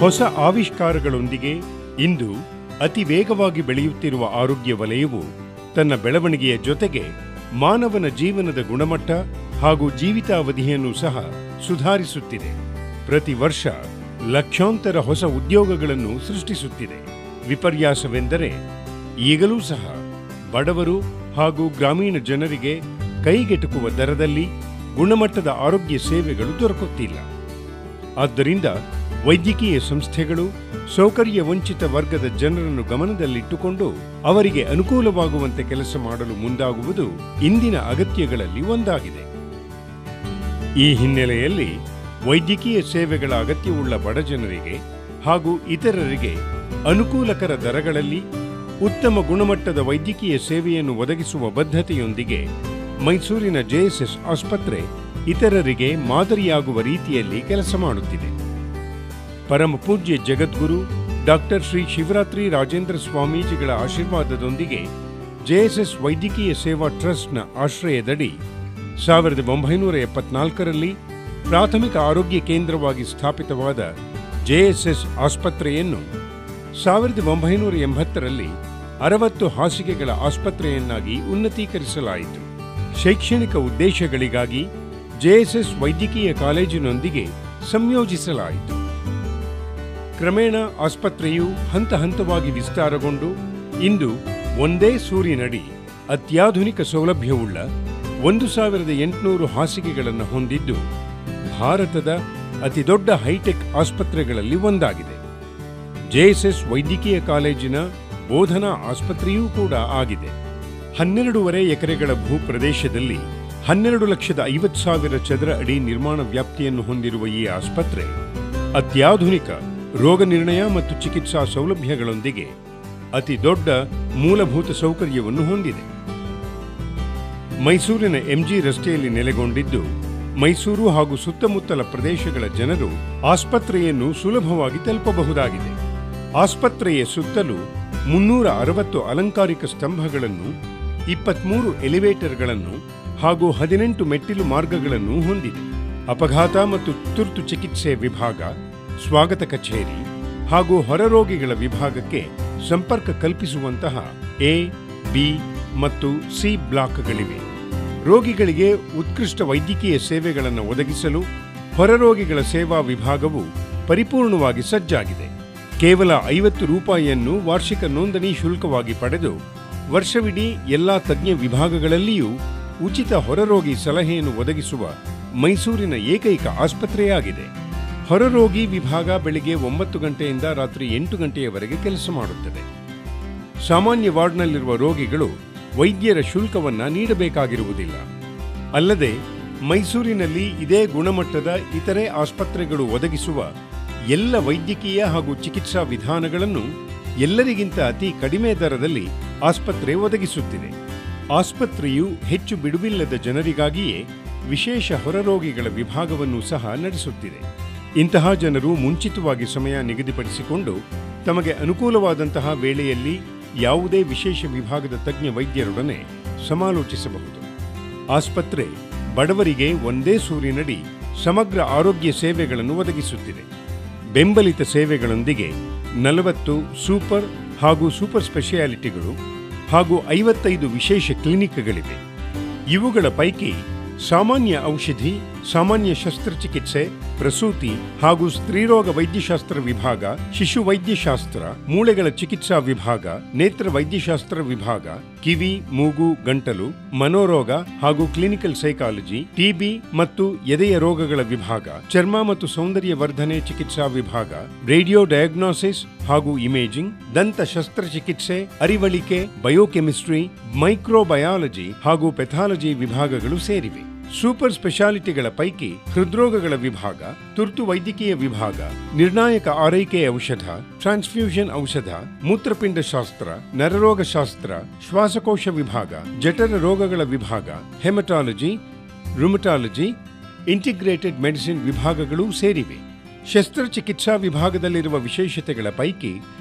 ಹೊಸ ಆವಿಷ್ಕಾರಗಳೊಂದಿಗೆ ಇಂದು ಅತಿ ವೇಗವಾಗಿ ಬೆಳೆಯುತ್ತಿರುವ ಆರೋಗ್ಯ ವಲಯವು ತನ್ನ ಬೆಳವಣಿಗೆಯ ಜೊತೆಗೆ ಮಾನವನ ಜೀವನದ ಗುಣಮಟ್ಟ ಹಾಗೂ ಜೀವಿತಾವಧಿಯನ್ನು ಸಹ ಸುಧಾರಿಸುತ್ತಿದೆ. ಪ್ರತಿ ವರ್ಷ ಲಕ್ಷಾಂತರ ಹೊಸ ಉದ್ಯೋಗಗಳನ್ನು ಸೃಷ್ಟಿಸುತ್ತಿದೆ. ವಿಪರ್ಯಾಸವೆಂದರೆ ಈಗಲೂ ಸಹ ಬಡವರು ಹಾಗೂ ಗ್ರಾಮೀಣ ಜನರಿಗೆ ಕೈಗೆಟುಕುವ ದರದಲ್ಲಿ ಗುಣಮಟ್ಟದ ಆರೋಗ್ಯ ಸೇವೆಗಳು ದೊರಕುತ್ತಿಲ್ಲ. ಆದ್ದರಿಂದ ವೈದ್ಯಕೀಯ ಸಂಸ್ಥೆಗಳು ಸೌಕರ್ಯ ವಂಚಿತ ವರ್ಗದ ಜನರನ್ನು ಗಮನದಲ್ಲಿಟ್ಟುಕೊಂಡು ಅವರಿಗೆ ಅನುಕೂಲವಾಗುವಂತೆ ಕೆಲಸ ಮಾಡಲು ಮುಂದಾಗುವುದು ಇಂದಿನ ಅಗತ್ಯಗಳಲ್ಲಿ ಒಂದಾಗಿದೆ. ಈ ಹಿನ್ನೆಲೆಯಲ್ಲಿ ವೈದ್ಯಕೀಯ ಸೇವೆಗಳ ಅಗತ್ಯವುಳ್ಳ ಬಡಜನರಿಗೆ ಹಾಗೂ ಇತರರಿಗೆ ಅನುಕೂಲಕರ ದರಗಳಲ್ಲಿ ಉತ್ತಮ ಗುಣಮಟ್ಟದ ವೈದ್ಯಕೀಯ ಸೇವೆಯನ್ನು ಒದಗಿಸುವ ಬದ್ಧತೆಯೊಂದಿಗೆ ಮೈಸೂರಿನ ಜೆಎಸ್ಎಸ್ ಆಸ್ಪತ್ರೆ ಇತರರಿಗೆ ಮಾದರಿಯಾಗುವ ರೀತಿಯಲ್ಲಿ ಕೆಲಸ ಮಾಡುತ್ತಿದೆ. ಪರಮ ಪೂಜ್ಯ ಜಗದ್ಗುರು ಡಾಕ್ಟರ್ ಶ್ರೀ ಶಿವರಾತ್ರಿ ರಾಜೇಂದ್ರ ಸ್ವಾಮೀಜಿಗಳ ಆಶೀರ್ವಾದದೊಂದಿಗೆ ಜೆಎಸ್ಎಸ್ ವೈದ್ಯಕೀಯ ಸೇವಾ ಟ್ರಸ್ಟ್ನ ಆಶ್ರಯದಡಿ 1974ರಲ್ಲಿ ಪ್ರಾಥಮಿಕ ಆರೋಗ್ಯ ಕೇಂದ್ರವಾಗಿ ಸ್ಥಾಪಿತವಾದ ಜೆಎಸ್ಎಸ್ ಆಸ್ಪತ್ರೆಯನ್ನು 1980ರಲ್ಲಿ 60 ಹಾಸಿಗೆಗಳ ಆಸ್ಪತ್ರೆಯನ್ನಾಗಿ ಉನ್ನತೀಕರಿಸಲಾಯಿತು. ಶೈಕ್ಷಣಿಕ ಉದ್ದೇಶಗಳಿಗಾಗಿ ಜೆಎಸ್ಎಸ್ ವೈದ್ಯಕೀಯ ಕಾಲೇಜಿನೊಂದಿಗೆ ಸಂಯೋಜಿಸಲಾಯಿತು. ಕ್ರಮೇಣ ಆಸ್ಪತ್ರೆಯು ಹಂತ ಹಂತವಾಗಿ ವಿಸ್ತಾರಗೊಂಡು ಇಂದು ಒಂದೇ ಸೂರಿನಡಿ ಅತ್ಯಾಧುನಿಕ ಸೌಲಭ್ಯವುಳ್ಳ 1800 ಹಾಸಿಗೆಗಳನ್ನು ಹೊಂದಿದ್ದು ಭಾರತದ ಅತಿದೊಡ್ಡ ಹೈಟೆಕ್ ಆಸ್ಪತ್ರೆಗಳಲ್ಲಿ ಒಂದಾಗಿದೆ. ಜೆಎಸ್ಎಸ್ ವೈದ್ಯಕೀಯ ಕಾಲೇಜಿನ ಬೋಧನಾ ಆಸ್ಪತ್ರೆಯೂ ಕೂಡ ಆಗಿದೆ. 12.5 ಎಕರೆಗಳ ಭೂಪ್ರದೇಶದಲ್ಲಿ 12,50,000 ಚದರ ಅಡಿ ನಿರ್ಮಾಣ ವ್ಯಾಪ್ತಿಯನ್ನು ಹೊಂದಿರುವ ಈ ಆಸ್ಪತ್ರೆ ಅತ್ಯಾಧುನಿಕ ರೋಗ ನಿರ್ಣಯ ಮತ್ತು ಚಿಕಿತ್ಸಾ ಸೌಲಭ್ಯಗಳೊಂದಿಗೆ ಅತಿ ದೊಡ್ಡ ಮೂಲಭೂತ ಸೌಕರ್ಯವನ್ನು ಹೊಂದಿದೆ. ಮೈಸೂರಿನ ಎಂಜಿ ರಸ್ತೆಯಲ್ಲಿ ನೆಲೆಗೊಂಡಿದ್ದು ಮೈಸೂರು ಹಾಗೂ ಸುತ್ತಮುತ್ತಲ ಪ್ರದೇಶಗಳ ಜನರು ಆಸ್ಪತ್ರೆಯನ್ನು ಸುಲಭವಾಗಿ ತಲುಪಬಹುದಾಗಿದೆ. ಆಸ್ಪತ್ರೆಯ ಸುತ್ತಲೂ 360 ಅಲಂಕಾರಿಕ ಸ್ತಂಭಗಳನ್ನು, 23 ಎಲಿವೇಟರ್ಗಳನ್ನು ಹಾಗೂ 18 ಮೆಟ್ಟಿಲು ಮಾರ್ಗಗಳನ್ನು ಹೊಂದಿದೆ. ಅಪಘಾತ ಮತ್ತು ತುರ್ತು ಚಿಕಿತ್ಸೆ ವಿಭಾಗ, ಸ್ವಾಗತ ಕಚೇರಿ ಹಾಗೂ ಹೊರರೋಗಿಗಳ ವಿಭಾಗಕ್ಕೆ ಸಂಪರ್ಕ ಕಲ್ಪಿಸುವಂತಹ ಎ, ಬಿ ಮತ್ತು ಸಿ ಬ್ಲಾಕ್ಗಳಿವೆ. ರೋಗಿಗಳಿಗೆ ಉತ್ಕೃಷ್ಟ ವೈದ್ಯಕೀಯ ಸೇವೆಗಳನ್ನು ಒದಗಿಸಲು ಹೊರರೋಗಿಗಳ ಸೇವಾ ವಿಭಾಗವು ಪರಿಪೂರ್ಣವಾಗಿ ಸಜ್ಜಾಗಿದೆ. ಕೇವಲ 50 ರೂಪಾಯಿಯನ್ನು ವಾರ್ಷಿಕ ನೋಂದಣಿ ಶುಲ್ಕವಾಗಿ ಪಡೆದು ವರ್ಷವಿಡೀ ಎಲ್ಲಾ ತಜ್ಞ ವಿಭಾಗಗಳಲ್ಲಿಯೂ ಉಚಿತ ಹೊರರೋಗಿ ಸಲಹೆಯನ್ನು ಒದಗಿಸುವ ಮೈಸೂರಿನ ಏಕೈಕ ಆಸ್ಪತ್ರೆಯಾಗಿದೆ. ಹೊರರೋಗಿ ವಿಭಾಗ ಬೆಳಿಗ್ಗೆ 9 ಗಂಟೆಯಿಂದ ರಾತ್ರಿ 8 ಗಂಟೆಯವರೆಗೆ ಕೆಲಸ ಮಾಡುತ್ತದೆ. ಸಾಮಾನ್ಯ ವಾರ್ಡ್ನಲ್ಲಿರುವ ರೋಗಿಗಳು ವೈದ್ಯರ ಶುಲ್ಕವನ್ನು ನೀಡಬೇಕಾಗಿರುವುದಿಲ್ಲ. ಅಲ್ಲದೆ ಮೈಸೂರಿನಲ್ಲಿ ಇದೇ ಗುಣಮಟ್ಟದ ಇತರೆ ಆಸ್ಪತ್ರೆಗಳು ಒದಗಿಸುವ ಎಲ್ಲ ವೈದ್ಯಕೀಯ ಹಾಗೂ ಚಿಕಿತ್ಸಾ ವಿಧಾನಗಳನ್ನು ಎಲ್ಲರಿಗಿಂತ ಅತಿ ಕಡಿಮೆ ದರದಲ್ಲಿ ಆಸ್ಪತ್ರೆ ಒದಗಿಸುತ್ತಿದೆ. ಆಸ್ಪತ್ರೆಯು ಹೆಚ್ಚು ಬಿಡುವಿಲ್ಲದ ಜನರಿಗಾಗಿಯೇ ವಿಶೇಷ ಹೊರರೋಗಿಗಳ ವಿಭಾಗವನ್ನು ಸಹ ನಡೆಸುತ್ತಿದೆ. ಇಂತಹ ಜನರು ಮುಂಚಿತವಾಗಿ ಸಮಯ ನಿಗದಿಪಡಿಸಿಕೊಂಡು ತಮಗೆ ಅನುಕೂಲವಾದಂತಹ ವೇಳೆಯಲ್ಲಿ ಯಾವುದೇ ವಿಶೇಷ ವಿಭಾಗದ ತಜ್ಞ ವೈದ್ಯರೊಡನೆ ಸಮಾಲೋಚಿಸಬಹುದು. ಆಸ್ಪತ್ರೆ ಬಡವರಿಗೆ ಒಂದೇ ಸೂರಿನಡಿ ಸಮಗ್ರ ಆರೋಗ್ಯ ಸೇವೆಗಳನ್ನು ಒದಗಿಸುತ್ತಿದೆ. ಬೆಂಬಲಿತ ಸೇವೆಗಳೊಂದಿಗೆ 40 ಸೂಪರ್ ಹಾಗೂ ಸೂಪರ್ ಸ್ಪೆಷಾಲಿಟಿಗಳು ಹಾಗೂ 55 ವಿಶೇಷ ಕ್ಲಿನಿಕ್ಗಳಿವೆ. ಇವುಗಳ ಪೈಕಿ ಸಾಮಾನ್ಯ ಔಷಧಿ, ಸಾಮಾನ್ಯ ಶಸ್ತ್ರಚಿಕಿತ್ಸೆ, ಪ್ರಸೂತಿ ಹಾಗೂ ಸ್ತ್ರೀರೋಗ ವೈದ್ಯಶಾಸ್ತ್ರ ವಿಭಾಗ, ಶಿಶು ವೈದ್ಯಶಾಸ್ತ್ರ, ಮೂಳೆಗಳ ಚಿಕಿತ್ಸಾ ವಿಭಾಗ, ನೇತ್ರ ವೈದ್ಯಶಾಸ್ತ್ರ ವಿಭಾಗ, ಕಿವಿ, ಮೂಗು, ಗಂಟಲು, ಮನೋರೋಗ ಹಾಗೂ ಕ್ಲಿನಿಕಲ್ ಸೈಕಾಲಜಿ, ಟಿಬಿ ಮತ್ತು ಎದೆಯ ರೋಗಗಳ ವಿಭಾಗ, ಚರ್ಮ ಮತ್ತು ಸೌಂದರ್ಯ ವರ್ಧನೆ ಚಿಕಿತ್ಸಾ ವಿಭಾಗ, ರೇಡಿಯೋ ಡಯಾಗ್ನೋಸಿಸ್ ಹಾಗೂ ಇಮೇಜಿಂಗ್, ದಂತ ಶಸ್ತ್ರಚಿಕಿತ್ಸೆ, ಅರಿವಳಿಕೆ, ಬಯೋಕೆಮಿಸ್ಟ್ರಿ, ಮೈಕ್ರೋಬಯಾಲಜಿ ಹಾಗೂ ಪೆಥಾಲಜಿ ವಿಭಾಗಗಳು ಸೇರಿವೆ. ಸೂಪರ್ ಸ್ಪೆಷಾಲಿಟಿಗಳ ಪೈಕಿ ಹೃದ್ರೋಗಗಳ ವಿಭಾಗ, ತುರ್ತು ವೈದ್ಯಕೀಯ ವಿಭಾಗ, ನಿರ್ಣಾಯಕ ಆರೈಕೆ ಔಷಧ, ಟ್ರಾನ್ಸ್ಫ್ಯೂಷನ್ ಔಷಧ, ಮೂತ್ರಪಿಂಡ ಶಾಸ್ತ್ರ, ನರರೋಗ ಶಾಸ್ತ್ರ, ಶ್ವಾಸಕೋಶ ವಿಭಾಗ, ಜಠರ ರೋಗಗಳ ವಿಭಾಗ, ಹೆಮಟಾಲಜಿ, ರುಮಟಾಲಜಿ, ಇಂಟಿಗ್ರೇಟೆಡ್ ಮೆಡಿಸಿನ್ ವಿಭಾಗಗಳೂ ಸೇರಿವೆ. ಶಸ್ತ್ರಚಿಕಿತ್ಸಾ ವಿಭಾಗದಲ್ಲಿರುವ ವಿಶೇಷತೆಗಳ ಪೈಕಿ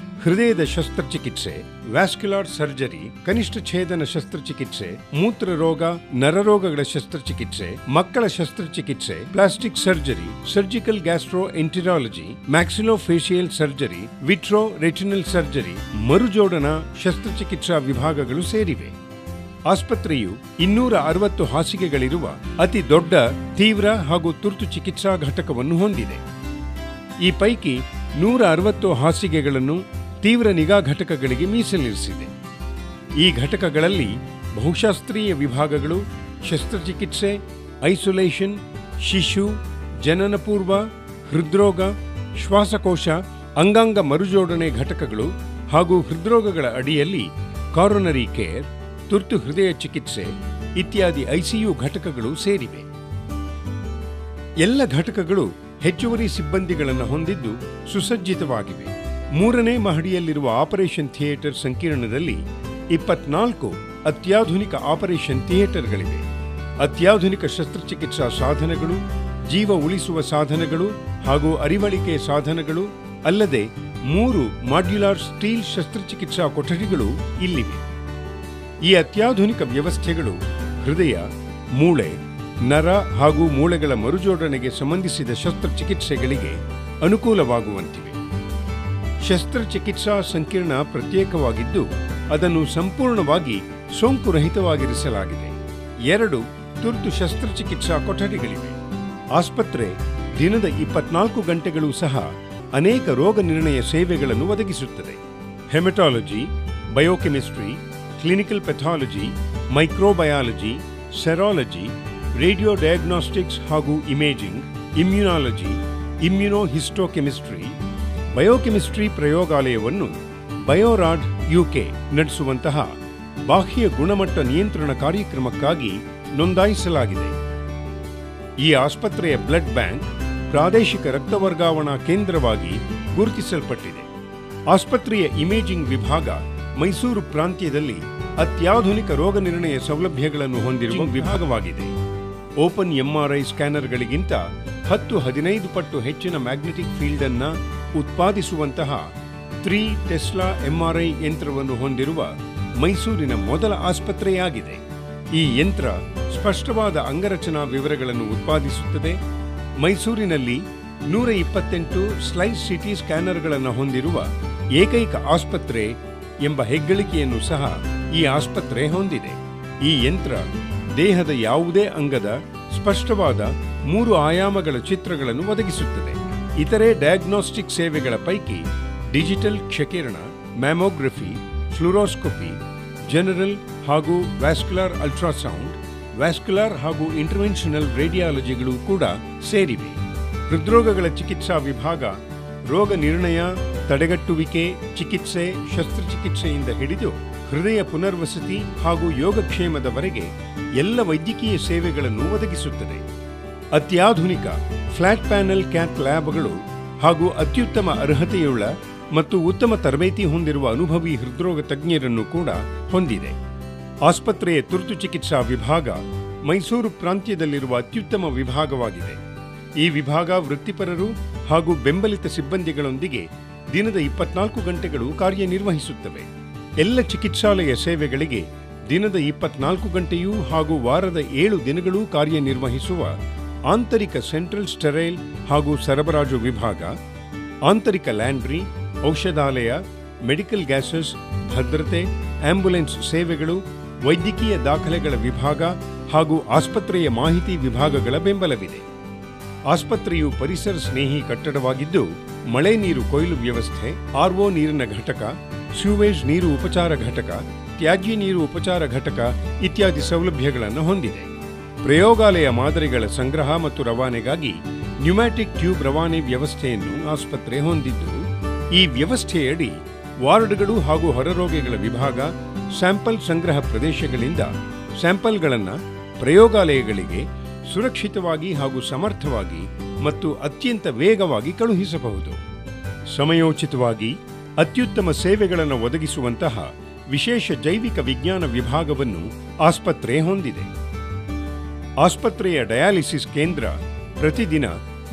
ಹೃದಯದ ಶಸ್ತ್ರಚಿಕಿತ್ಸೆ, ವ್ಯಾಸ್ಕ್ಯುಲಾರ್ ಸರ್ಜರಿ, ಕನಿಷ್ಠ ಛೇದನ ಶಸ್ತ್ರಚಿಕಿತ್ಸೆ, ಮೂತ್ರರೋಗ, ನರರೋಗಗಳ ಶಸ್ತ್ರಚಿಕಿತ್ಸೆ, ಮಕ್ಕಳ ಶಸ್ತ್ರಚಿಕಿತ್ಸೆ, plastic surgery, surgical gastroenterology, maxillofacial surgery, vitreoretinal surgery, ಮರುಜೋಡನಾ ಶಸ್ತ್ರಚಿಕಿತ್ಸಾ ವಿಭಾಗಗಳು ಸೇರಿವೆ. ಆಸ್ಪತ್ರೆಯು 260 ಹಾಸಿಗೆಗಳಿರುವ ಅತಿ ದೊಡ್ಡ ತೀವ್ರ ಹಾಗೂ ತುರ್ತು ಚಿಕಿತ್ಸಾ ಘಟಕವನ್ನು ಹೊಂದಿದೆ. ಈ ಪೈಕಿ 160 ಹಾಸಿಗೆಗಳನ್ನು ತೀವ್ರ ನಿಗಾ ಘಟಕಗಳಿಗೆ ಮೀಸಲಿರಿಸಿದೆ. ಈ ಘಟಕಗಳಲ್ಲಿ ಬಹುಶಾಸ್ತ್ರೀಯ ವಿಭಾಗಗಳು, ಶಸ್ತ್ರಚಿಕಿತ್ಸೆ, ಐಸೋಲೇಷನ್, ಶಿಶು, ಜನನಪೂರ್ವ, ಹೃದ್ರೋಗ, ಶ್ವಾಸಕೋಶ, ಅಂಗಾಂಗ ಮರುಜೋಡಣೆ ಘಟಕಗಳು ಹಾಗೂ ಹೃದ್ರೋಗಗಳ ಅಡಿಯಲ್ಲಿ ಕಾರೋನರಿ ಕೇರ್, ತುರ್ತು ಹೃದಯ ಚಿಕಿತ್ಸೆ ಇತ್ಯಾದಿ ಐಸಿಯು ಘಟಕಗಳು ಸೇರಿವೆ. ಎಲ್ಲ ಘಟಕಗಳು ಹೆಚ್ಚುವರಿ ಸಿಬ್ಬಂದಿಗಳನ್ನು ಹೊಂದಿದ್ದು ಸುಸಜ್ಜಿತವಾಗಿವೆ. 3ನೇ ಮಹಡಿಯಲ್ಲಿರುವ ಆಪರೇಷನ್ ಥಿಯೇಟರ್ ಸಂಕೀರ್ಣದಲ್ಲಿ 24 ಅತ್ಯಾಧುನಿಕ ಆಪರೇಷನ್ ಥಿಯೇಟರ್ಗಳಿವೆ. ಅತ್ಯಾಧುನಿಕ ಶಸ್ತ್ರಚಿಕಿತ್ಸಾ ಸಾಧನಗಳು, ಜೀವ ಉಳಿಸುವ ಸಾಧನಗಳು ಹಾಗೂ ಅರಿವಳಿಕೆ ಸಾಧನಗಳು ಅಲ್ಲದೆ 3 ಮಾಡ್ಯುಲಾರ್ ಸ್ಟೀಲ್ ಶಸ್ತ್ರಚಿಕಿತ್ಸಾ ಕೊಠಡಿಗಳು ಇಲ್ಲಿವೆ. ಈ ಅತ್ಯಾಧುನಿಕ ವ್ಯವಸ್ಥೆಗಳು ಹೃದಯ, ಮೂಳೆ, ನರ ಹಾಗೂ ಮೂಳೆಗಳ ಮರುಜೋಡಣೆಗೆ ಸಂಬಂಧಿಸಿದ ಶಸ್ತ್ರಚಿಕಿತ್ಸೆಗಳಿಗೆ ಅನುಕೂಲವಾಗುವಂತಿವೆ. ಶಸ್ತ್ರಚಿಕಿತ್ಸಾ ಸಂಕೀರ್ಣ ಪ್ರತ್ಯೇಕವಾಗಿದ್ದು ಅದನ್ನು ಸಂಪೂರ್ಣವಾಗಿ ಸೋಂಕುರಹಿತವಾಗಿರಿಸಲಾಗಿದೆ. 2 ತುರ್ತು ಶಸ್ತ್ರಚಿಕಿತ್ಸಾ ಕೊಠಡಿಗಳಿವೆ. ಆಸ್ಪತ್ರೆ ದಿನದ 24 ಗಂಟೆಗಳೂ ಸಹ ಅನೇಕ ರೋಗ ನಿರ್ಣಯ ಸೇವೆಗಳನ್ನು ಒದಗಿಸುತ್ತದೆ. Haematology, biochemistry, clinical pathology, microbiology, serology, radio diagnostics ಹಾಗೂ ಇಮೇಜಿಂಗ್, ಇಮ್ಯುನಾಲಜಿ, ಇಮ್ಯುನೋಹಿಸ್ಟೋಕೆಮಿಸ್ಟ್ರಿ, ಬಯೋಕೆಮಿಸ್ಟ್ರಿ ಪ್ರಯೋಗಾಲಯವನ್ನು ಬಯೋರಾಡ್ ಯುಕೆ ನಡೆಸುವಂತಹ ಬಾಹ್ಯ ಗುಣಮಟ್ಟ ನಿಯಂತ್ರಣ ಕಾರ್ಯಕ್ರಮಕ್ಕಾಗಿ ನೋಂದಾಯಿಸಲಾಗಿದೆ. ಈ ಆಸ್ಪತ್ರೆಯ ಬ್ಲಡ್ ಬ್ಯಾಂಕ್ ಪ್ರಾದೇಶಿಕ ರಕ್ತ ವರ್ಗಾವಣಾ ಕೇಂದ್ರವಾಗಿ ಗುರುತಿಸಲ್ಪಟ್ಟಿದೆ. ಆಸ್ಪತ್ರೆಯ ಇಮೇಜಿಂಗ್ ವಿಭಾಗ ಮೈಸೂರು ಪ್ರಾಂತ್ಯದಲ್ಲಿ ಅತ್ಯಾಧುನಿಕ ರೋಗ ನಿರ್ಣಯ ಸೌಲಭ್ಯಗಳನ್ನು ಹೊಂದಿರುವ ವಿಭಾಗವಾಗಿದೆ. ಓಪನ್ ಎಂಆರ್ಐ ಸ್ಕ್ಯಾನರ್ಗಳಿಗಿಂತ 10-15 ಪಟ್ಟು ಹೆಚ್ಚಿನ ಮ್ಯಾಗ್ನೆಟಿಕ್ ಫೀಲ್ಡ್ ಅನ್ನು ಉತ್ಪಾದಿಸುವಂತಹ 3 ಟೆಸ್ಲಾ ಎಂಆರ್ಐ ಯಂತ್ರವನ್ನು ಹೊಂದಿರುವ ಮೈಸೂರಿನ ಮೊದಲ ಆಸ್ಪತ್ರೆಯಾಗಿದೆ. ಈ ಯಂತ್ರ ಸ್ಪಷ್ಟವಾದ ಅಂಗರಚನಾ ವಿವರಗಳನ್ನು ಉತ್ಪಾದಿಸುತ್ತದೆ. ಮೈಸೂರಿನಲ್ಲಿ 128 ಸ್ಲೈಸ್ ಸಿಟಿ ಸ್ಕ್ಯಾನರ್ಗಳನ್ನು ಹೊಂದಿರುವ ಏಕೈಕ ಆಸ್ಪತ್ರೆ ಎಂಬ ಹೆಗ್ಗಳಿಕೆಯನ್ನು ಸಹ ಈ ಆಸ್ಪತ್ರೆ ಹೊಂದಿದೆ. ಈ ಯಂತ್ರ ದೇಹದ ಯಾವುದೇ ಅಂಗದ ಸ್ಪಷ್ಟವಾದ 3 ಆಯಾಮಗಳ ಚಿತ್ರಗಳನ್ನು ಒದಗಿಸುತ್ತದೆ. ಇತರೆ ಡಯಾಗ್ನೋಸ್ಟಿಕ್ ಸೇವೆಗಳ ಪೈಕಿ ಡಿಜಿಟಲ್ ಕ್ಷಕಿರಣ, ಮ್ಯಾಮೋಗ್ರಫಿ, ಫ್ಲೂರೋಸ್ಕೋಪಿ, ಜನರಲ್ ಹಾಗೂ ವ್ಯಾಸ್ಕ್ಯುಲಾರ್ ಅಲ್ಟ್ರಾಸೌಂಡ್, ವ್ಯಾಸ್ಕ್ಯುಲಾರ್ ಹಾಗೂ ಇಂಟರ್ವೆನ್ಷನಲ್ ರೇಡಿಯಾಲಜಿಗಳು ಕೂಡ ಸೇರಿವೆ. ಹೃದ್ರೋಗಗಳ ಚಿಕಿತ್ಸಾ ವಿಭಾಗ ರೋಗ ನಿರ್ಣಯ, ತಡೆಗಟ್ಟುವಿಕೆ, ಚಿಕಿತ್ಸೆ, ಶಸ್ತ್ರಚಿಕಿತ್ಸೆಯಿಂದ ಹಿಡಿದು ಹೃದಯ ಪುನರ್ವಸತಿ ಹಾಗೂ ಯೋಗಕ್ಷೇಮದವರೆಗೆ ಎಲ್ಲ ವೈದ್ಯಕೀಯ ಸೇವೆಗಳನ್ನು ಒದಗಿಸುತ್ತದೆ. ಅತ್ಯಾಧುನಿಕ ಫ್ಲಾಟ್ ಪ್ಯಾನೆಲ್ ಕ್ಯಾತ್ ಲ್ಯಾಬ್ಗಳು ಹಾಗೂ ಅತ್ಯುತ್ತಮ ಅರ್ಹತೆಯುಳ್ಳ ಮತ್ತು ಉತ್ತಮ ತರಬೇತಿ ಹೊಂದಿರುವ ಅನುಭವಿ ಹೃದ್ರೋಗ ತಜ್ಞರನ್ನು ಕೂಡ ಹೊಂದಿದೆ. ಆಸ್ಪತ್ರೆಯ ತುರ್ತು ಚಿಕಿತ್ಸಾ ವಿಭಾಗ ಮೈಸೂರು ಪ್ರಾಂತ್ಯದಲ್ಲಿರುವ ಅತ್ಯುತ್ತಮ ವಿಭಾಗವಾಗಿದೆ. ಈ ವಿಭಾಗ ವೃತ್ತಿಪರರು ಹಾಗೂ ಬೆಂಬಲಿತ ಸಿಬ್ಬಂದಿಗಳೊಂದಿಗೆ ದಿನದ 24 ಗಂಟೆಗಳು ಕಾರ್ಯನಿರ್ವಹಿಸುತ್ತವೆ. ಎಲ್ಲ ಚಿಕಿತ್ಸಾಲಯ ಸೇವೆಗಳಿಗೆ ದಿನದ 24 ಗಂಟೆಯೂ ಹಾಗೂ ವಾರದ 7 ದಿನಗಳೂ ಕಾರ್ಯನಿರ್ವಹಿಸುವ ಆಂತರಿಕ ಸೆಂಟ್ರಲ್ ಸ್ಟೆರೈಲ್ ಹಾಗೂ ಸರಬರಾಜು ವಿಭಾಗ, ಆಂತರಿಕ ಲ್ಯಾಂಡ್ರಿ, ಔಷಧಾಲಯ, ಮೆಡಿಕಲ್ ಗ್ಯಾಸಸ್, ಭದ್ರತೆ, ಆಂಬ್ಯುಲೆನ್ಸ್ ಸೇವೆಗಳು, ವೈದ್ಯಕೀಯ ದಾಖಲೆಗಳ ವಿಭಾಗ ಹಾಗೂ ಆಸ್ಪತ್ರೆಯ ಮಾಹಿತಿ ವಿಭಾಗಗಳ ಬೆಂಬಲವಿದೆ. ಆಸ್ಪತ್ರೆಯು ಪರಿಸರ ಸ್ನೇಹಿ ಕಟ್ಟಡವಾಗಿದ್ದು ಮಳೆ ನೀರು ಕೊಯ್ಲು ವ್ಯವಸ್ಥೆ, ಆರ್ಒ ನೀರಿನ ಘಟಕ, ಸ್ಯೂವೇಜ್ ನೀರು ಉಪಚಾರ ಘಟಕ, ತ್ಯಾಜ್ಯ ನೀರು ಉಪಚಾರ ಘಟಕ ಇತ್ಯಾದಿ ಸೌಲಭ್ಯಗಳನ್ನು ಹೊಂದಿದೆ. ಪ್ರಯೋಗಾಲಯ ಮಾದರಿಗಳ ಸಂಗ್ರಹ ಮತ್ತು ರವಾನೆಗಾಗಿ ನ್ಯೂಮ್ಯಾಟಿಕ್ ಟ್ಯೂಬ್ ರವಾನೆ ವ್ಯವಸ್ಥೆಯನ್ನು ಆಸ್ಪತ್ರೆ ಹೊಂದಿದ್ದು, ಈ ವ್ಯವಸ್ಥೆಯಡಿ ವಾರ್ಡ್ಗಳು ಹಾಗೂ ಹೊರರೋಗಿಗಳ ವಿಭಾಗ ಸ್ಯಾಂಪಲ್ ಸಂಗ್ರಹ ಪ್ರದೇಶಗಳಿಂದ ಸ್ಯಾಂಪಲ್ಗಳನ್ನು ಪ್ರಯೋಗಾಲಯಗಳಿಗೆ ಸುರಕ್ಷಿತವಾಗಿ ಹಾಗೂ ಸಮರ್ಥವಾಗಿ ಮತ್ತು ಅತ್ಯಂತ ವೇಗವಾಗಿ ಕಳುಹಿಸಬಹುದು. ಸಮಯೋಚಿತವಾಗಿ ಅತ್ಯುತ್ತಮ ಸೇವೆಗಳನ್ನು ಒದಗಿಸುವಂತಹ ವಿಶೇಷ ಜೈವಿಕ ವಿಜ್ಞಾನ ವಿಭಾಗವನ್ನು ಆಸ್ಪತ್ರೆ ಹೊಂದಿದೆ. ಆಸ್ಪತ್ರೆಯ ಡಯಾಲಿಸಿಸ್ ಕೇಂದ್ರ ಪ್ರತಿದಿನ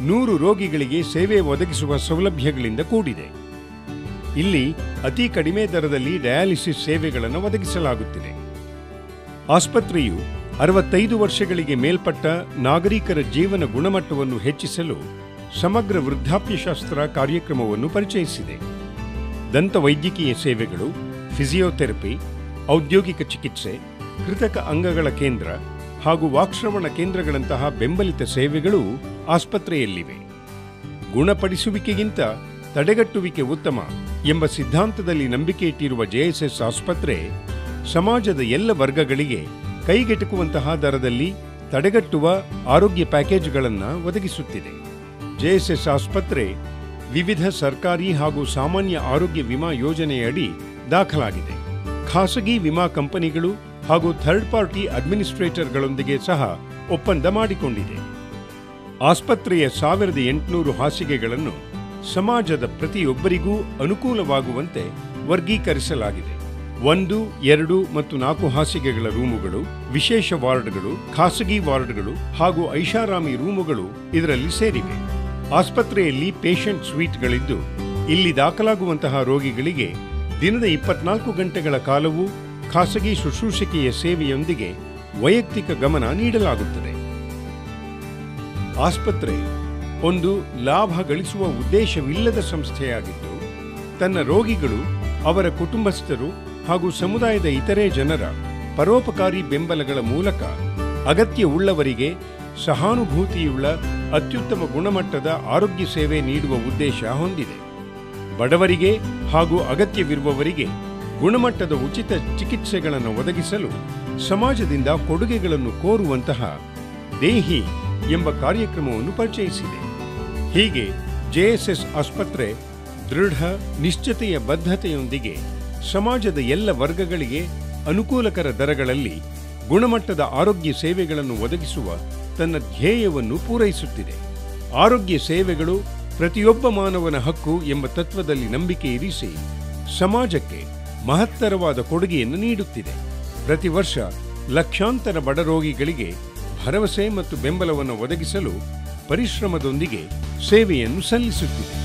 100 ರೋಗಿಗಳಿಗೆ ಸೇವೆ ಒದಗಿಸುವ ಸೌಲಭ್ಯಗಳಿಂದ ಕೂಡಿದೆ. ಇಲ್ಲಿ ಅತಿ ಕಡಿಮೆ ದರದಲ್ಲಿ ಡಯಾಲಿಸಿಸ್ ಸೇವೆಗಳನ್ನು ಒದಗಿಸಲಾಗುತ್ತಿದೆ. ಆಸ್ಪತ್ರೆಯು 65 ವರ್ಷಗಳಿಗೆ ಮೇಲ್ಪಟ್ಟ ನಾಗರಿಕರ ಜೀವನ ಗುಣಮಟ್ಟವನ್ನು ಹೆಚ್ಚಿಸಲು ಸಮಗ್ರ ವೃದ್ಧಾಪ್ಯಶಾಸ್ತ್ರ ಕಾರ್ಯಕ್ರಮವನ್ನು ಪರಿಚಯಿಸಿದೆ. ದಂತವೈದ್ಯಕೀಯ ಸೇವೆಗಳು, ಫಿಸಿಯೋಥೆರಪಿ, ಔದ್ಯೋಗಿಕ ಚಿಕಿತ್ಸೆ, ಕೃತಕ ಅಂಗಗಳ ಕೇಂದ್ರ ಹಾಗೂ ವಾಕ್ಶ್ರವಣ ಕೇಂದ್ರಗಳಂತಹ ಬೆಂಬಲಿತ ಸೇವೆಗಳು ಆಸ್ಪತ್ರೆಯಲ್ಲಿವೆ. ಗುಣಪಡಿಸುವಿಕೆಗಿಂತ ತಡೆಗಟ್ಟುವಿಕೆ ಉತ್ತಮ ಎಂಬ ಸಿದ್ಧಾಂತದಲ್ಲಿ ನಂಬಿಕೆ ಇಟ್ಟಿರುವ ಜೆಎಸ್ಎಸ್ ಆಸ್ಪತ್ರೆ ಸಮಾಜದ ಎಲ್ಲ ವರ್ಗಗಳಿಗೆ ಕೈಗೆಟುಕುವಂತಹ ದರದಲ್ಲಿ ತಡೆಗಟ್ಟುವ ಆರೋಗ್ಯ ಪ್ಯಾಕೇಜ್ಗಳನ್ನು ಒದಗಿಸುತ್ತಿದೆ. ಜೆಎಸ್ಎಸ್ ಆಸ್ಪತ್ರೆ ವಿವಿಧ ಸರ್ಕಾರಿ ಹಾಗೂ ಸಾಮಾನ್ಯ ಆರೋಗ್ಯ ವಿಮಾ ಯೋಜನೆಯಡಿ ದಾಖಲಾಗಿದೆ. ಖಾಸಗಿ ವಿಮಾ ಕಂಪನಿಗಳು ಹಾಗೂ ಥರ್ಡ್ ಪಾರ್ಟಿ ಅಡ್ಮಿನಿಸ್ಟ್ರೇಟರ್ಗಳೊಂದಿಗೆ ಸಹ ಒಪ್ಪಂದ ಮಾಡಿಕೊಂಡಿದೆ. ಆಸ್ಪತ್ರೆಯ 1800 ಹಾಸಿಗೆಗಳನ್ನು ಸಮಾಜದ ಪ್ರತಿಯೊಬ್ಬರಿಗೂ ಅನುಕೂಲವಾಗುವಂತೆ ವರ್ಗೀಕರಿಸಲಾಗಿದೆ. 1, 2 ಮತ್ತು 4 ಹಾಸಿಗೆಗಳ ರೂಮುಗಳು, ವಿಶೇಷ ವಾರ್ಡ್ಗಳು, ಖಾಸಗಿ ವಾರ್ಡ್ಗಳು ಹಾಗೂ ಐಷಾರಾಮಿ ರೂಮುಗಳು ಇದರಲ್ಲಿ ಸೇರಿವೆ. ಆಸ್ಪತ್ರೆಯಲ್ಲಿ ಪೇಷಂಟ್ ಸ್ವೀಟ್ಗಳಿದ್ದು ಇಲ್ಲಿ ದಾಖಲಾಗುವಂತಹ ರೋಗಿಗಳಿಗೆ ದಿನದ 24 ಗಂಟೆಗಳ ಕಾಲವೂ ಖಾಸಗಿ ಶುಶ್ರೂಷಕಿಯ ಸೇವೆಯೊಂದಿಗೆ ವೈಯಕ್ತಿಕ ಗಮನ ನೀಡಲಾಗುತ್ತದೆ. ಆಸ್ಪತ್ರೆ ಒಂದು ಲಾಭ ಗಳಿಸುವ ಉದ್ದೇಶವಿಲ್ಲದ ಸಂಸ್ಥೆಯಾಗಿದ್ದು ತನ್ನ ರೋಗಿಗಳು, ಅವರ ಕುಟುಂಬಸ್ಥರು ಹಾಗೂ ಸಮುದಾಯದ ಇತರೆ ಜನರ ಪರೋಪಕಾರಿ ಬೆಂಬಲಗಳ ಮೂಲಕ ಅಗತ್ಯವುಳ್ಳವರಿಗೆ ಸಹಾನುಭೂತಿಯುಳ್ಳ ಅತ್ಯುತ್ತಮ ಗುಣಮಟ್ಟದ ಆರೋಗ್ಯ ಸೇವೆ ನೀಡುವ ಉದ್ದೇಶ ಹೊಂದಿದೆ. ಬಡವರಿಗೆ ಹಾಗೂ ಅಗತ್ಯವಿರುವವರಿಗೆ ಗುಣಮಟ್ಟದ ಉಚಿತ ಚಿಕಿತ್ಸೆಗಳನ್ನು ಒದಗಿಸಲು ಸಮಾಜದಿಂದ ಕೊಡುಗೆಗಳನ್ನು ಕೋರುವಂತಹ ದೇಹಿ ಎಂಬ ಕಾರ್ಯಕ್ರಮವನ್ನು ಪರಿಚಯಿಸಿದೆ. ಹೀಗೆ ಜೆಎಸ್ಎಸ್ ಆಸ್ಪತ್ರೆ ದೃಢ ನಿಶ್ಚಿತೆಯ ಬದ್ಧತೆಯೊಂದಿಗೆ ಸಮಾಜದ ಎಲ್ಲ ವರ್ಗಗಳಿಗೆ ಅನುಕೂಲಕರ ದರಗಳಲ್ಲಿ ಗುಣಮಟ್ಟದ ಆರೋಗ್ಯ ಸೇವೆಗಳನ್ನು ಒದಗಿಸುವ ತನ್ನ ಧ್ಯೇಯವನ್ನು ಪೂರೈಸುತ್ತಿದೆ. ಆರೋಗ್ಯ ಸೇವೆಗಳು ಪ್ರತಿಯೊಬ್ಬ ಮಾನವನ ಹಕ್ಕು ಎಂಬ ತತ್ವದಲ್ಲಿ ನಂಬಿಕೆ ಇರಿಸಿ ಸಮಾಜಕ್ಕೆ ಮಹತ್ತರವಾದ ಕೊಡುಗೆಯನ್ನು ನೀಡುತ್ತಿದೆ. ಪ್ರತಿ ವರ್ಷ ಲಕ್ಷಾಂತರ ಬಡ ರೋಗಿಗಳಿಗೆ ಭರವಸೆ ಮತ್ತು ಬೆಂಬಲವನ್ನು ಒದಗಿಸಲು ಪರಿಶ್ರಮದೊಂದಿಗೆ ಸೇವೆಯನ್ನು ಸಲ್ಲಿಸುತ್ತಿದೆ.